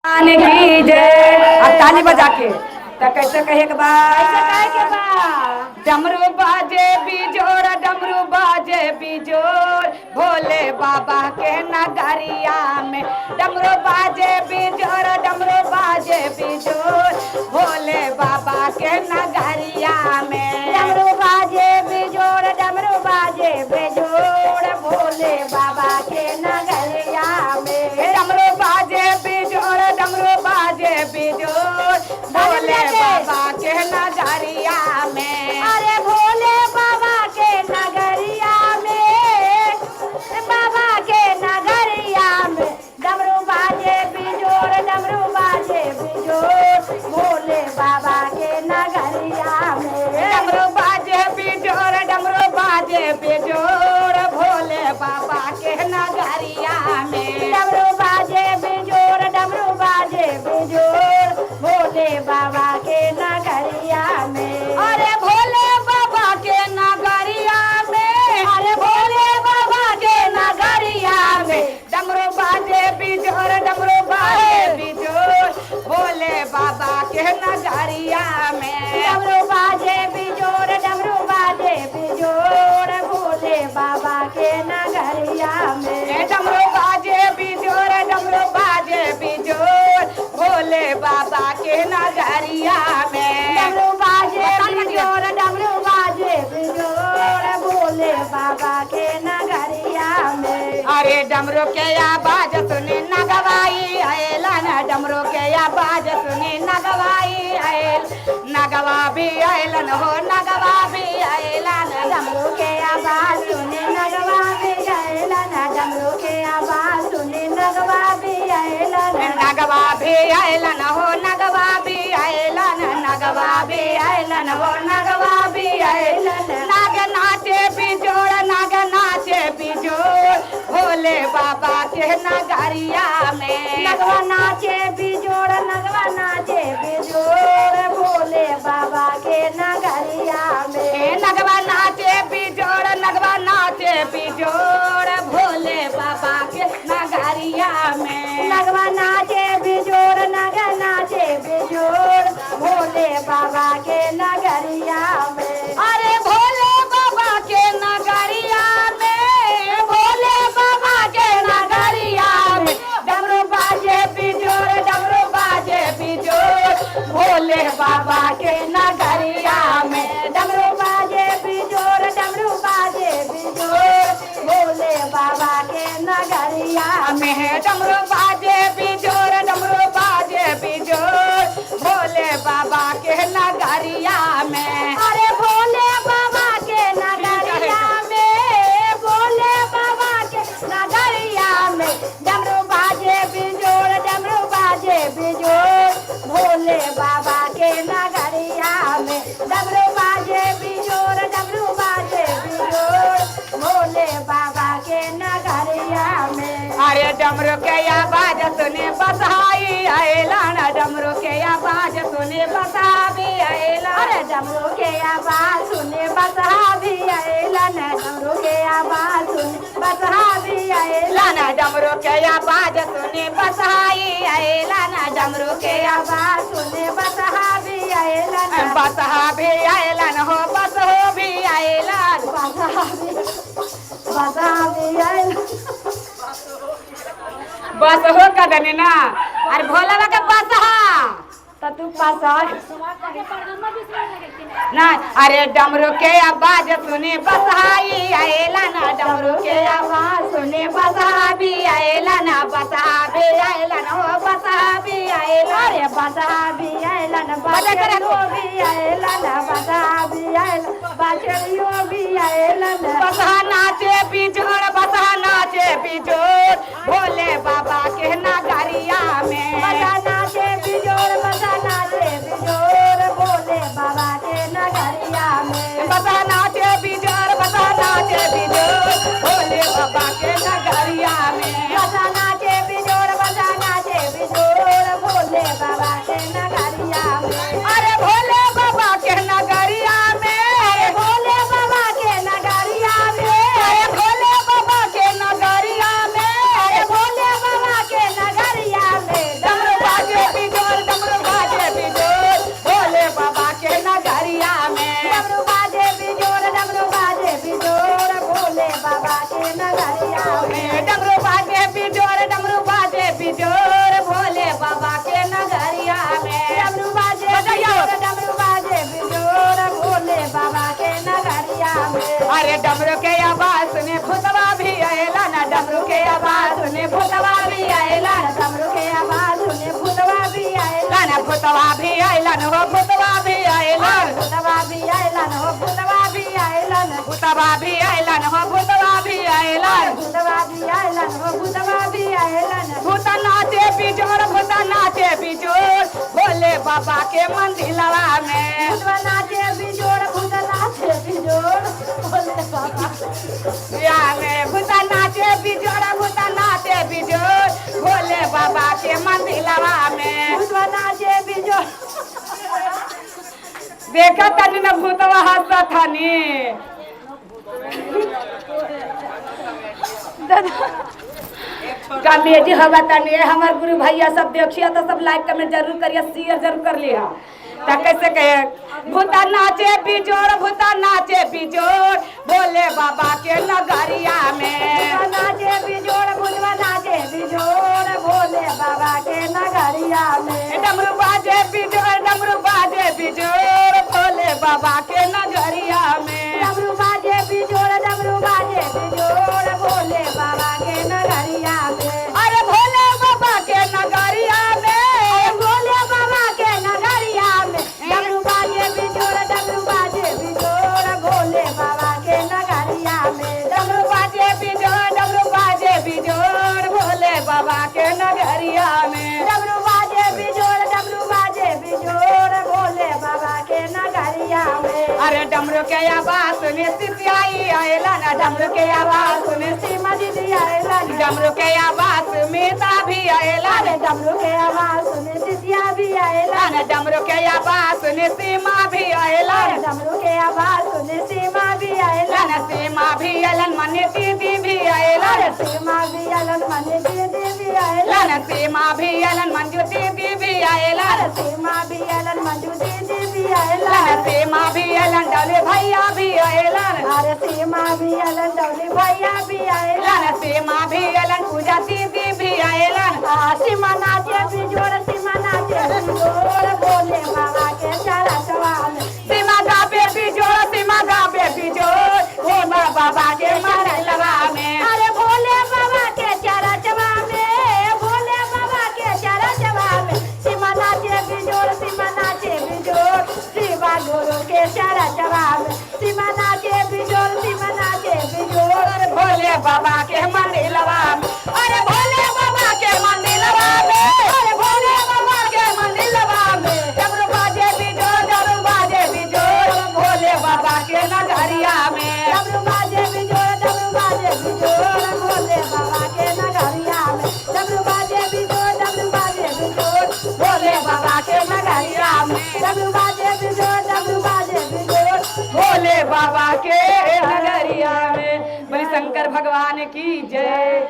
आने की जय। अब ताली बजा के तो कैसे कहे के डमरू बाजे बिजोड़ डमरू बाजे बिजोड़ भोले बाबा के नगरिया में डमरू बाजे बिजोड़ डमरू बाजे बिजोड़ भोले बाबा के नगरिया में डमरू बाजे बिजोड़ डमरू बाजे बिजोड़ भोले बाबा के नगरिया में डमरू बाजे बिजोड़ डमरू बाजे बिजोड़ भोले बाबा के नगरिया में। अरे भोले बाबा के नगरिया में बाबा के नगरिया में डमरू बाजे बिजोड़ डमरू बाजे बिजोड़ भोले बाबा के नगरिया में डमरू बाजे बिजोड़ डमरू बाजे बिजोड़ भोले बाबा के नगरिया में। डमरू बाजे बिजोड़ डमरू बाजे बिजोड़ भोले बाबा के नगरिया में अरे भोले बाबा के नगरिया में अरे भोले बाबा के नगरिया में डमरू बाजे बिजोड़ डमरू बाजे बिजोड़ भोले बाबा के नगरिया में। डमरू बाजे बिजोड़ डमरू बाजे बिजोड़ भोले बाबा के नगरिया में डमरू बाजे बिजोड़ डमरू बाजे बिजोड़ भोले बाबा के नगरिया में। डमरू बाजे बिजोड़ डमरू बाजे बिजोड़ भोले बाबा के नगरिया में अरे डमरू के आवाज सुनी नगवाई आयल न डमरू के आवाज सुनी नगवाई आयल नगवा भी आयल हो नगवा भी आयल न डमरू के आवाज सुने नगवा भी आयल न डमरू के आवाज सुने नगवा भी आयल न नगवा भी आयल न हो नगवा भी आयल न नगवा भी आयल न हो नगवा भी आयल नाग नाचे बिजोड़ नाग नाचे बिजोड़ भोले बाबा के नगरिया में। नगवा नाचे बिजोड़ नगवा नाचे बिजोड़ भोले बाबा के नगरिया में नगवा नाचे बिजोड़ नगवा नाचे बिजोड़ भोले बाबा के नगरिया में। नगवा नाचे बिजोड़ नग नाचे बिजोड़ भोले बाबा के नगरिया में अरे भोले बाबा के नगरिया में भोले बाबा के नगरिया में डमरू बाजे बिजोड़ डमरू बाजे बिजोड़ भोले बाबा के नगरिया में। डमरू बाजे बिजोड़ डमरू बाजे बिजोड़ भोले बाबा के नगरिया में डमरू बाजे बिजोड़ डमरू बाजे बिजोड़ भोले बाबा के नगरिया में। अरे भोले बाबा के नगरिया में भोले बाबा के नगरिया में डमरू बाजे बिजोड़ डमरू बाजे बिजोड़ भोले बाबा के नगरिया में डमरू बाजे बिजोड़ डमरू बाजे बिजोड़ भोले बाबा के नगरिया में अरे डमरू के आवाज सुने बसहाई आएला न डमरू के आवाज सुने बसा भी आएला अरे डमरू के आवाज सुने बसहा भी आएला न डमरू के आवाज सुने बसहा भी आएला न डमरू के आवाज सुने बसहाई आएला न डमरू के आवाज सुने बसहा भी आएला न बसहा भी आएला न हो बस हो भी आएला बसहा भी आएला बस हो कदने ना अरे भोला का बसहा तो तू पासा ना अरे डमरू के आवाज सुने बसहाई आएला ना डमरू के आवाज सुने बसहा भी आएला ना बसहा भी आएला ना हो बसहा भी आएला अरे बसहा भी आएला न बचड़ियो भी आएला न बसहा भी आएला बचड़ियो भी आएला न बसहा नाचे बिजोड़ बसहा नाचे बिजोड़ भोले बाबा के नगरिया में बसा नाचे बिजोड़ बसा नाचे बिजोड़ भोले बाबा के नगरिया में बसा नाचे बिजोड़ बसा नाचे बिजोड़ भोले बाबा के नगरिया में बसा नाचे बिजोड़ बसा नाचे बिजोड़ भोले बाबा के नगरिया में अरे भोले बाबा के नगरिया में अरे भोले बाबा के नगरिया में अरे भोले बाबा के नगरिया में अरे भोले बाबा के नगरिया में आवाज सुने भूतवा भी आइलन डमरू के आवाज सुने भूतवा भी आइलन भूतवा भी आइलन हो भूतवा भी आइलन भूतवा भी आइलन हो भूतवा भी आइलन भूतवा भी आइलन हो भूतवा भी आइलन भूतवा भी आइलन हो भूतवा भी आइलन भूत नाचे बिजोर भूत नाचे बिजोर भोले बाबा के मंदिरवा में भूतवा नाचे बिजोड़ भूत नाचे बिजोड़ भोले बाबा या में भूत नाचे बिजोर भूत नाचे बिजोर भोले बाबा के मंदिरवा में भूतवा नाचे बिजोड़ देखा तनी न भूतवा हंसता थानी कालिए जी हवा तनी हमार गुरु भैया सब देखिए तो सब लाइक कमेंट जरूर करिए शेयर जरूर कर लिया ता कैसे कहे भूता नाचे बिजोड़ भूता नाचे बिजोड़ भोले बाबा के नगरिया में भूतवा नाचे बिजोड़ भूतवा नाचे बिजोड़ भोले बाबा के नगरिया में डमरू बाजे बिजोड़ डमरू बाजे बिजोड़ भोले बाबा के नगरिया में डमरू बाजे बिजोड़ डमरू बाजे बिजोड़ भोले बाबा के नगरिया में अरे भोले बाबा के नगरिया में भोले बाबा के नगरिया में डमरू बाजे बिजोड़ डमरू बाजे बिजोड़ भोले बाबा के नगरिया में डमरू बाजे बिजोड़ डमरू बाजे बिजोड़ भोले बाबा के नगरिया में डमरू बाजे बिजोड़ डमरू बाजे बिजोड़ भोले बाबा के नगरिया में अरे डमरू के आवाज सुने सिपियाई आयलन डमरू के आवाज सुने सीमा दीदी आयलन डमरू के आवाज मीता भी आयलन डमरू के आवाज सुने सिसिया भी आयलन डमरू के आवाज सुने सीमा भी आयलन डमरू के आवाज सुने सीमा भी आयलन सीमा भी आयलन मनी दीदी भी आयलन सीमा भी आयलन मने दीदी भी आयलन सीमा भी आयलन मंजू दीदी भी आयलन सीमा भी आयलन मंजू दीदी भी आयलन सीमा भी आयलन डले भैया भी आयलन अरे सीमा भी आयलन डौली भैया भी आयलन सीमा भी आयलन पूजा दीदी भी आयलन सीमा नाचे बिजोड़ सीमा नाचे बिजोड़ भोले बाबा के चारा चवाल सीमा गाबे बिजोड़ सीमा गाबे बिजोड़ भोला बाबा के मंदिरवा में अरे भोले बाबा के चारा चवा में भोले बाबा के चारा चवा में सीमा नाचे बिजोड़ सीमा नाचे बिजोड़ शिवा गुरु के चारा चवा में सीमा नाचे बिजोड़ सीमा नाचे बिजोड़ भोले बाबा के मंदिरवा में अरे भोले बाबा के मंदिरवा में अरे भोले बाबा के मंदिरवा में डमरू बाजे बिजोड़ डमरू बाजे बिजोड़ भोले बाबा के नगरिया में डमरू बाजे बिजोड़ डमरू बाजे बिजोड़ भोले बाबा के नगरिया में डमरू बाजे बिजोड़ डमरू बाजे बिजोड़ भोले बाबा के नगरिया में डमरू बाजे बिजोड़ डमरू बाजे बिजोड़ भोले बाबा के नगरिया में बलि शंकर भगवान की जय।